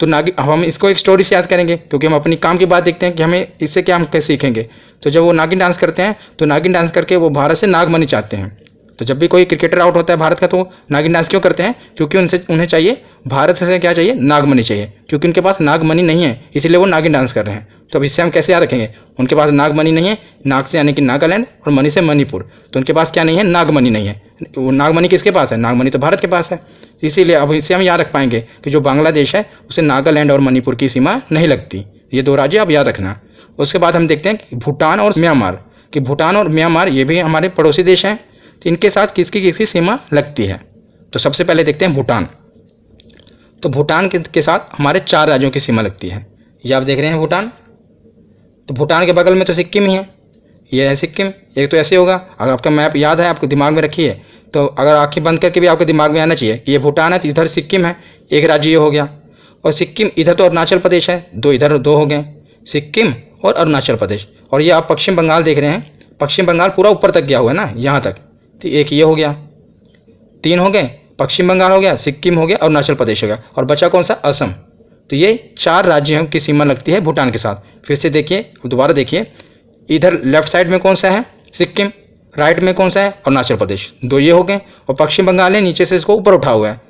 तो हम इसको एक स्टोरी से याद करेंगे, क्योंकि हम अपनी काम की बात देखते हैं कि हमें इससे क्या हम कैसे सीखेंगे। तो जब वो नागिन डांस करते हैं तो नागिन डांस करके वो भारत से नागमणि चाहते हैं। तो जब भी कोई क्रिकेटर आउट होता है भारत का तो नागिन डांस क्यों करते हैं? क्योंकि उन्हें चाहिए, भारत से क्या चाहिए? नागमणि चाहिए। क्योंकि उनके पास नागमणि नहीं है इसीलिए वो नागिन डांस कर रहे हैं। तो अब इससे हम कैसे याद रखेंगे? उनके पास नागमणि नहीं है, नाग से यानी कि नागालैंड और मणि से मणिपुर, तो उनके पास क्या नहीं है? नागमणि नहीं है। वो नागमणि किसके पास है? नागमणि तो भारत के पास है। इसीलिए अब इससे हम याद रख पाएंगे कि जो बांग्लादेश है उसे नागालैंड और मणिपुर की सीमा नहीं लगती। ये दो राज्य आप याद रखना। उसके बाद हम देखते हैं कि भूटान और म्यांमार, कि भूटान और म्यांमार ये भी हमारे पड़ोसी देश हैं, तो इनके साथ किसकी किसकी सीमा लगती है। तो सबसे पहले देखते हैं भूटान। तो भूटान के साथ हमारे 4 राज्यों की सीमा लगती है। ये आप देख रहे हैं भूटान। तो भूटान के बगल में तो सिक्किम ही है, ये है सिक्किम। एक तो ऐसे होगा, अगर आपका मैप याद है आपको दिमाग में रखिए, तो अगर आंखें बंद करके भी आपके दिमाग में आना चाहिए कि ये भूटान है तो इधर सिक्किम है, एक राज्य ये हो गया। और सिक्किम इधर तो अरुणाचल प्रदेश है, दो इधर दो हो गए, सिक्किम और अरुणाचल प्रदेश। और ये आप पश्चिम बंगाल देख रहे हैं, पश्चिम बंगाल पूरा ऊपर तक गया हुआ है ना, यहाँ तक। तो एक ये हो गया, 3 हो गए, पश्चिम बंगाल हो गया, सिक्किम हो गया, अरुणाचल प्रदेश हो गया, और बचा कौन सा? असम। तो ये 4 राज्यों की सीमा लगती है भूटान के साथ। फिर से देखिए, दोबारा देखिए, इधर लेफ्ट साइड में कौन सा है? सिक्किम। राइट में कौन सा है? अरुणाचल प्रदेश। 2 ये हो गए, और पश्चिम बंगाल ने नीचे से इसको ऊपर उठा हुआ है,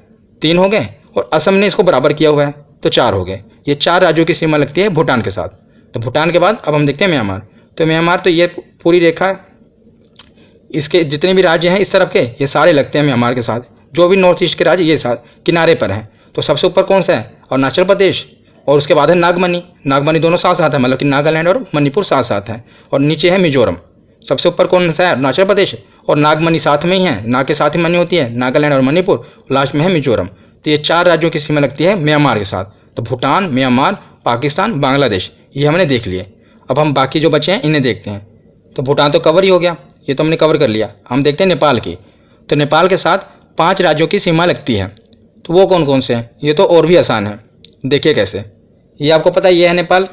3 हो गए, और असम ने इसको बराबर किया हुआ है, तो 4 हो गए। ये 4 राज्यों की सीमा लगती है भूटान के साथ। तो भूटान के बाद अब हम देखते हैं म्यांमार। तो म्यांमार तो ये पूरी रेखा, इसके जितने भी राज्य हैं इस तरफ के, ये सारे लगते हैं म्यांमार के साथ। जो भी नॉर्थ ईस्ट के राज्य ये साथ किनारे पर हैं। तो सबसे ऊपर कौन सा है? अरुणाचल प्रदेश, और उसके बाद है नागमणि। नागमणि दोनों साथ साथ है, मतलब कि नागालैंड और मणिपुर साथ साथ है। और नीचे है मिजोरम। सबसे ऊपर कौन सा है? अरुणाचल प्रदेश, और नागमणि साथ में ही है, नाग के साथ ही मणि होती है, नागालैंड और मणिपुर। लास्ट में है मिजोरम। तो ये 4 राज्यों की सीमा लगती है म्यांमार के साथ। तो भूटान, म्यांमार, पाकिस्तान, बांग्लादेश, ये हमने देख लिए। अब हम बाकी जो बचे हैं इन्हें देखते हैं। तो भूटान तो कवर ही हो गया, ये तो हमने कवर कर लिया। हम देखते हैं नेपाल की। तो नेपाल के साथ 5 राज्यों की सीमा लगती है। तो वो कौन कौन से हैं? ये तो और भी आसान है, देखिए कैसे। ये आपको पता है, ये है नेपाल।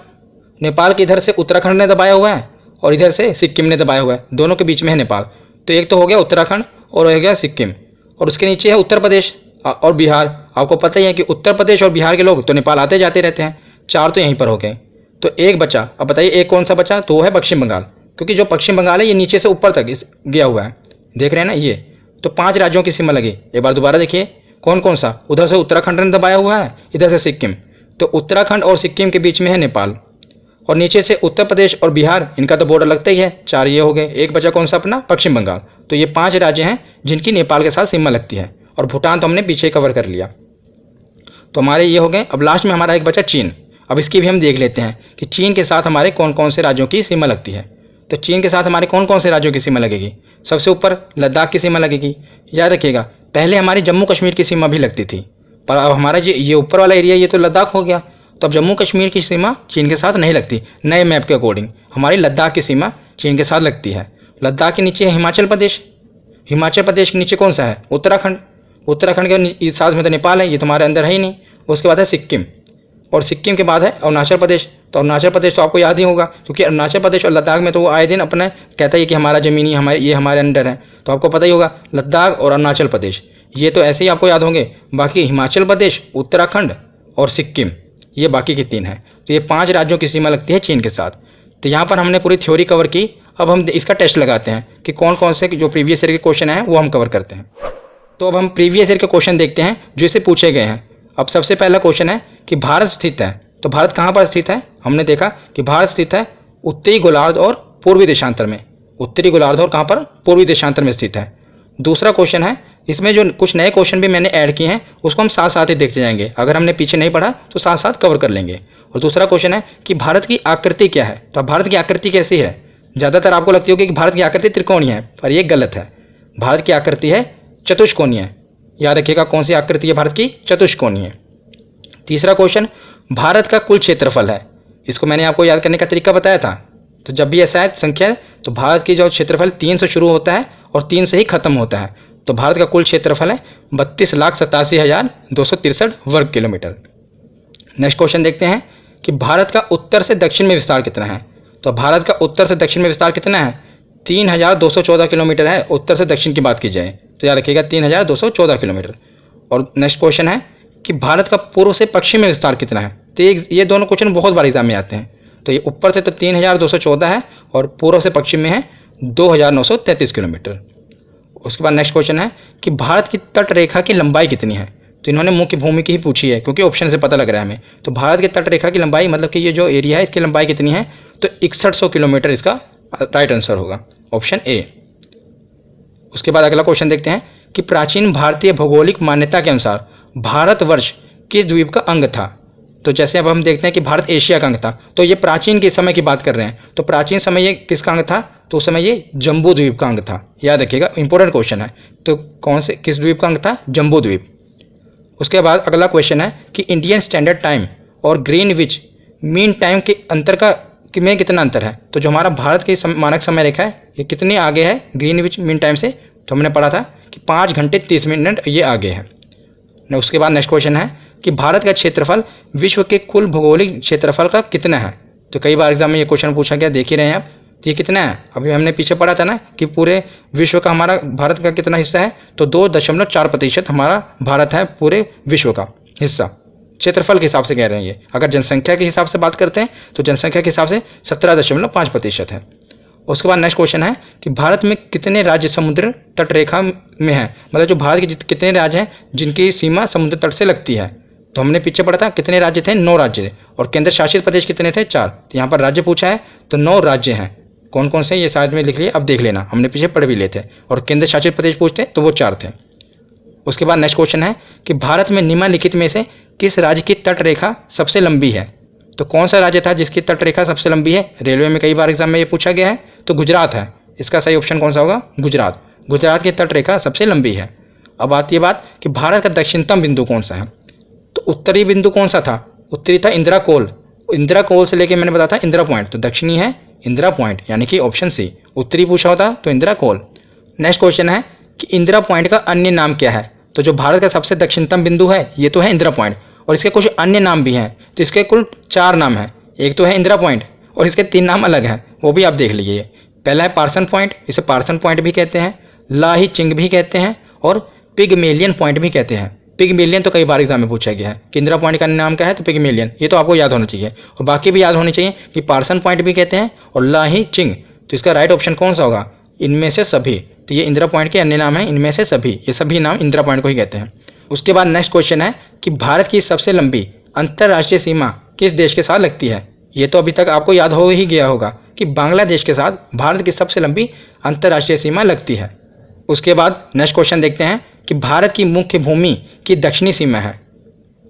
नेपाल के इधर से उत्तराखंड ने दबाया हुआ है और इधर से सिक्किम ने दबाया हुआ है, दोनों के बीच में है नेपाल। तो एक तो हो गया उत्तराखंड और हो गया सिक्किम, और उसके नीचे है उत्तर प्रदेश और बिहार। आपको पता ही है कि उत्तर प्रदेश और बिहार के लोग तो नेपाल आते जाते रहते हैं। 4 तो यहीं पर हो गए। तो एक बचा, अब बताइए एक कौन सा बचा? तो वो है पश्चिम बंगाल, क्योंकि जो पश्चिम बंगाल है ये नीचे से ऊपर तक गया हुआ है, देख रहे हैं ना ये। तो 5 राज्यों की सीमा लगी। एक बार दोबारा देखिए, कौन कौन सा? उधर से उत्तराखंड ने दबाया हुआ है, इधर से सिक्किम। तो उत्तराखंड और सिक्किम के बीच में है नेपाल, और नीचे से उत्तर प्रदेश और बिहार, इनका तो बॉर्डर लगता ही है। 4 ये हो गए। एक बचा कौन सा? अपना पश्चिम बंगाल। तो ये 5 राज्य हैं जिनकी नेपाल के साथ सीमा लगती है, और भूटान तो हमने पीछे कवर कर लिया। तो हमारे ये हो गए। अब लास्ट में हमारा एक बचा चीन। अब इसकी भी हम देख लेते हैं कि चीन के साथ हमारे कौन कौन से राज्यों की सीमा लगती है। तो चीन के साथ हमारे कौन कौन से राज्यों की सीमा लगेगी? सबसे ऊपर लद्दाख की सीमा लगेगी। याद रखिएगा, पहले हमारी जम्मू कश्मीर की सीमा भी लगती थी, पर अब हमारा ये ऊपर वाला एरिया ये तो लद्दाख हो गया। तो अब जम्मू कश्मीर की सीमा चीन के साथ नहीं लगती। नए मैप के अकॉर्डिंग हमारी लद्दाख की सीमा चीन के साथ लगती है। लद्दाख के नीचे है हिमाचल प्रदेश। हिमाचल प्रदेश के नीचे कौन सा है? उत्तराखंड। उत्तराखंड के साथ में तो नेपाल है, ये तुम्हारे अंदर है ही नहीं। उसके बाद है सिक्किम, और सिक्किम के बाद है अरुणाचल प्रदेश। तो अरुणाचल प्रदेश तो आपको याद ही होगा, क्योंकि अरुणाचल प्रदेश और लद्दाख में तो वो आए दिन अपना कहता है कि हमारा ज़मीनी ये हमारे अंडर है। तो आपको पता ही होगा लद्दाख और अरुणाचल प्रदेश ये तो ऐसे ही आपको याद होंगे। बाकी हिमाचल प्रदेश, उत्तराखंड और सिक्किम, ये बाकी की 3 हैं। तो ये 5 राज्यों की सीमा लगती है चीन के साथ। तो यहाँ पर हमने पूरी थ्योरी कवर की। अब हम इसका टेस्ट लगाते हैं कि कौन कौन से जो प्रीवियस ईयर के क्वेश्चन हैं वो हम कवर करते हैं। तो अब हम प्रीवियस ईयर के क्वेश्चन देखते हैं जो इसे पूछे गए हैं। अब सबसे पहला क्वेश्चन है कि भारत स्थित है। तो भारत कहाँ पर स्थित है? हमने देखा कि भारत स्थित है उत्तरी गोलार्ध और पूर्वी देशांतर में। उत्तरी गोलार्ध और कहाँ पर? पूर्वी देशांतर में स्थित है। दूसरा क्वेश्चन है, इसमें जो कुछ नए क्वेश्चन भी मैंने ऐड किए हैं उसको हम साथ साथ ही देखते जाएंगे। अगर हमने पीछे नहीं पढ़ा तो साथ साथ कवर कर लेंगे। और दूसरा क्वेश्चन है कि भारत की आकृति क्या है। तो भारत की आकृति कैसी है? ज़्यादातर आपको लगती होगी कि भारत की आकृति त्रिकोणीय है, पर यह गलत है। भारत की आकृति है चतुष्कोणीय। याद रखिएगा कौन सी आकृति है भारत की? चतुष्कोणीय। तीसरा क्वेश्चन, भारत का कुल क्षेत्रफल है। इसको मैंने आपको याद करने का तरीका बताया था। तो जब भी ऐसा है संख्या, तो भारत की जो क्षेत्रफल 3 से शुरू होता है और 3 से ही खत्म होता है। तो भारत का कुल क्षेत्रफल है 32,87,263 वर्ग किलोमीटर। नेक्स्ट क्वेश्चन देखते हैं कि भारत का उत्तर से दक्षिण में विस्तार कितना है। तो भारत का उत्तर से दक्षिण में विस्तार कितना है, 3214 किलोमीटर है। उत्तर से दक्षिण की बात की जाए तो याद रखिएगा 3214 किलोमीटर। और नेक्स्ट क्वेश्चन है कि भारत का पूर्व से पश्चिम में विस्तार कितना है। तो ये दोनों क्वेश्चन बहुत बार एग्जाम में आते हैं। तो ये ऊपर से तो 3214 है और पूर्व से पश्चिम में है 2933 किलोमीटर। उसके बाद नेक्स्ट क्वेश्चन है कि भारत की तट रेखा की लंबाई कितनी है। तो इन्होंने मुख्य भूमि की ही पूछी है क्योंकि ऑप्शन से पता लग रहा है हमें। तो भारत की तट रेखा की लंबाई मतलब कि ये जो एरिया है इसकी लंबाई कितनी है, तो 6100 किलोमीटर इसका राइट आंसर होगा, ऑप्शन ए। उसके बाद अगला क्वेश्चन देखते हैं कि प्राचीन भारतीय भौगोलिक मान्यता के अनुसार भारतवर्ष किस द्वीप का अंग था। तो जैसे अब हम देखते हैं कि भारत एशिया का अंग था, तो ये प्राचीन के समय की बात कर रहे हैं। तो प्राचीन समय ये किसका अंग था, तो उस समय ये जम्बू द्वीप का अंग था। याद रखिएगा, इंपॉर्टेंट क्वेश्चन है। तो कौन से किस द्वीप का अंग था, जम्बू द्वीप। उसके बाद अगला क्वेश्चन है कि इंडियन स्टैंडर्ड टाइम और ग्रीनविच मीन टाइम के अंतर का में कितना अंतर है। तो जो हमारा भारत की मानक समय रेखा है ये कितनी आगे है ग्रीनविच मीन टाइम से, तो हमने पढ़ा था कि 5 घंटे 30 मिनट ये आगे है। उसके बाद नेक्स्ट क्वेश्चन है कि भारत का क्षेत्रफल विश्व के कुल भौगोलिक क्षेत्रफल का कितना है। तो कई बार एग्जाम में ये क्वेश्चन पूछा गया, देख ही रहे हैं आप। तो ये कितना है, अभी हमने पीछे पढ़ा था ना कि पूरे विश्व का हमारा भारत का कितना हिस्सा है, तो 2.4% हमारा भारत है पूरे विश्व का हिस्सा। क्षेत्रफल के हिसाब से कह रहे हैं ये। अगर जनसंख्या के हिसाब से बात करते हैं तो जनसंख्या के हिसाब से 17.5% है। उसके बाद नेक्स्ट क्वेश्चन है कि भारत में कितने राज्य समुद्र तट रेखा में है। मतलब जो भारत के कितने राज्य हैं जिनकी सीमा समुद्र तट से लगती है। तो हमने पीछे पढ़ा था कितने राज्य थे, 9 राज्य थे। और केंद्र शासित प्रदेश कितने थे, 4। तो यहाँ पर राज्य पूछा है तो 9 राज्य हैं। कौन कौन से ये शायद में लिख लिए, अब देख लेना, हमने पीछे पढ़ भी लिए थे। और केंद्र शासित प्रदेश पूछते तो वो 4 थे। उसके बाद नेक्स्ट क्वेश्चन है कि भारत में निम्नलिखित में से किस राज्य की तट रेखा सबसे लंबी है। तो कौन सा राज्य था जिसकी तट रेखा सबसे लंबी है, रेलवे में कई बार एग्जाम में ये पूछा गया है। तो गुजरात है, इसका सही ऑप्शन कौन सा होगा, गुजरात। गुजरात की तट रेखा सबसे लंबी है। अब आती है बात कि भारत का दक्षिणतम बिंदु कौन सा है। तो उत्तरी बिंदु कौन सा था, उत्तरी था इंदिरा कोल। इंदिरा कोल से लेके मैंने बताया था इंदिरा पॉइंट, तो दक्षिणी है इंदिरा पॉइंट, यानी कि ऑप्शन सी। उत्तरी पूछा होता तो इंदिरा कोल। नेक्स्ट क्वेश्चन है कि इंदिरा पॉइंट का अन्य नाम क्या है। तो जो भारत का सबसे दक्षिणतम बिंदु है ये तो है इंदिरा पॉइंट, और इसके कुछ अन्य नाम भी हैं। तो इसके कुल 4 नाम हैं। एक तो है इंदिरा पॉइंट और इसके 3 नाम अलग हैं, वो भी आप देख लीजिए। पहला है पार्सन पॉइंट, इसे पार्सन पॉइंट भी कहते हैं, लाही चिंग भी कहते हैं, और पिगमेलियन पॉइंट भी कहते हैं। पिगमेलियन तो कई बार एग्जाम में पूछा गया है कि इंदिरा पॉइंट का नाम क्या है, तो पिगमेलियन। ये तो आपको याद होना चाहिए, और बाकी भी याद होने चाहिए कि पार्सन पॉइंट भी कहते हैं और लाही चिंग। तो इसका राइट ऑप्शन कौन सा होगा, इनमें से सभी। तो ये इंदिरा पॉइंट के अन्य नाम है, इनमें से सभी, ये सभी नाम इंदिरा पॉइंट को ही कहते हैं। उसके बाद नेक्स्ट क्वेश्चन है कि भारत की सबसे लंबी अंतर्राष्ट्रीय सीमा किस देश के साथ लगती है। ये तो अभी तक आपको याद हो ही गया होगा कि बांग्लादेश के साथ भारत की सबसे लंबी अंतर्राष्ट्रीय सीमा लगती है। उसके बाद नेक्स्ट क्वेश्चन देखते हैं कि भारत की मुख्य भूमि की दक्षिणी सीमा है।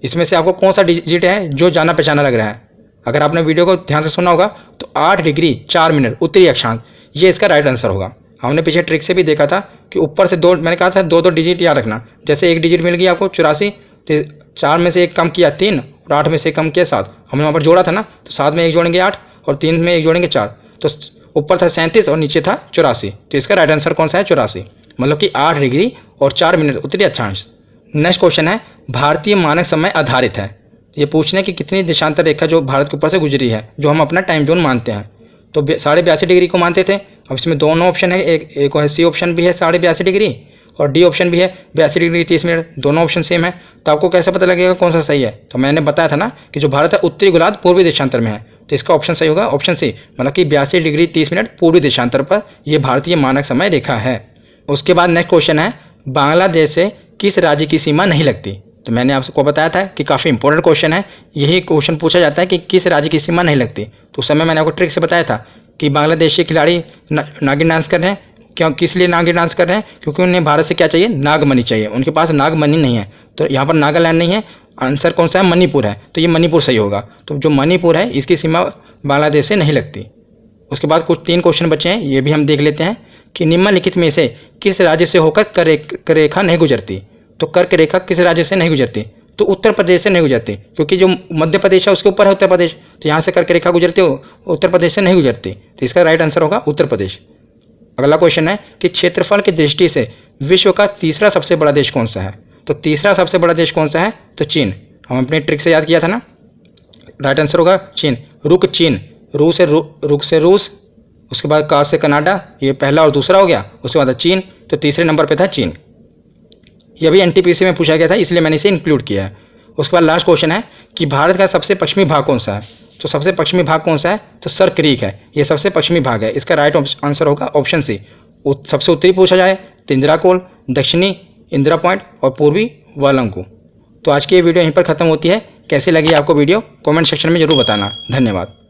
इसमें से आपको कौन सा डिजिट है जो जाना पहचाना लग रहा है। अगर आपने वीडियो को ध्यान से सुना होगा तो 8 डिग्री 4 मिनट उत्तरी अक्षांश, ये इसका राइट आंसर होगा। हमने पीछे ट्रिक से भी देखा था कि ऊपर से 2, मैंने कहा था 2 डिजिट याद रखना। जैसे एक डिजिट मिल गई आपको 84, तो 4 में से एक कम किया 3 और 8 में से कम किया 7। हमने वहाँ पर जोड़ा था ना, तो 7 में एक जोड़ेंगे 8 और 3 में एक जोड़ेंगे 4। तो ऊपर था 37 और नीचे था 84। तो इसका राइट आंसर कौन सा है, 84। मतलब कि 8 डिग्री और 4 मिनट उत्तरी अक्षांश। नेक्स्ट क्वेश्चन है भारतीय मानक समय आधारित है। ये पूछना है कि कितनी देशांतर रेखा जो भारत के ऊपर से गुजरी है, जो हम अपना टाइम जोन मानते हैं। तो 82.5 डिग्री को मानते थे। अब इसमें दोनों ऑप्शन है, एक है सी ऑप्शन भी है 82.5 डिग्री और डी ऑप्शन भी है 82 डिग्री 30 मिनट, दोनों ऑप्शन सेम है। तो आपको कैसे पता लगेगा कौन सा सही है। तो मैंने बताया था ना कि जो भारत है उत्तरी गोलार्ध पूर्वी देशांतर में है, तो इसका ऑप्शन सही होगा ऑप्शन सी। मतलब कि 82 डिग्री 30 मिनट पूर्वी देशांतर पर यह भारतीय मानक समय रेखा है। उसके बाद नेक्स्ट क्वेश्चन है बांग्लादेश से किस राज्य की सीमा नहीं लगती। तो मैंने आपको बताया था कि काफ़ी इंपॉर्टेंट क्वेश्चन है। यही क्वेश्चन पूछा जाता है कि किस राज्य की सीमा नहीं लगती। तो उस समय मैंने आपको ट्रिक से बताया था कि बांग्लादेशी खिलाड़ी नागिन डांस कर रहे हैं। क्यों, किस लिए नागिन डांस कर रहे हैं, क्योंकि उन्हें भारत से क्या चाहिए, नागमणि चाहिए। उनके पास नागमणि नहीं है, तो यहाँ पर नागालैंड नहीं है। आंसर कौन सा है, मणिपुर है। तो ये मणिपुर सही होगा। तो जो मणिपुर है इसकी सीमा बांग्लादेश से नहीं लगती। उसके बाद कुछ 3 क्वेश्चन बचे हैं, ये भी हम देख लेते हैं कि निम्नलिखित में से किस राज्य से होकर कर्क रेखा नहीं गुजरती। तो कर्क रेखा किस राज्य से नहीं गुजरती, तो उत्तर प्रदेश से नहीं गुजरती, क्योंकि जो मध्य प्रदेश है उसके ऊपर है उत्तर प्रदेश। तो यहाँ से कर्क रेखा गुजरती हो, उत्तर प्रदेश से नहीं गुजरती। तो इसका राइट आंसर होगा उत्तर प्रदेश। अगला क्वेश्चन है कि क्षेत्रफल की दृष्टि से विश्व का तीसरा सबसे बड़ा देश कौन सा है। तो तीसरा सबसे बड़ा देश कौन सा है, तो चीन। हम अपने ट्रिक से याद किया था ना। राइट आंसर होगा चीन। रुक चीन, रुक से रूस, उसके बाद का से कनाडा, ये पहला और दूसरा हो गया। उसके बाद चीन, तो तीसरे नंबर पे था चीन। ये भी एनटीपीसी में पूछा गया था, इसलिए मैंने इसे इंक्लूड किया है। उसके बाद लास्ट क्वेश्चन है कि भारत का सबसे पश्चिमी भाग कौन सा है। तो सबसे पश्चिमी भाग कौन सा है, तो सर क्रीक है, ये सबसे पश्चिमी भाग है। इसका राइट आंसर होगा ऑप्शन सी। सबसे उत्तरी पूछा जाए तिंजराकोल, दक्षिणी इंदिरा पॉइंट और पूर्वी वालंगू। तो आज की ये वीडियो यहीं पर खत्म होती है। कैसी लगी आपको वीडियो कमेंट सेक्शन में जरूर बताना। धन्यवाद।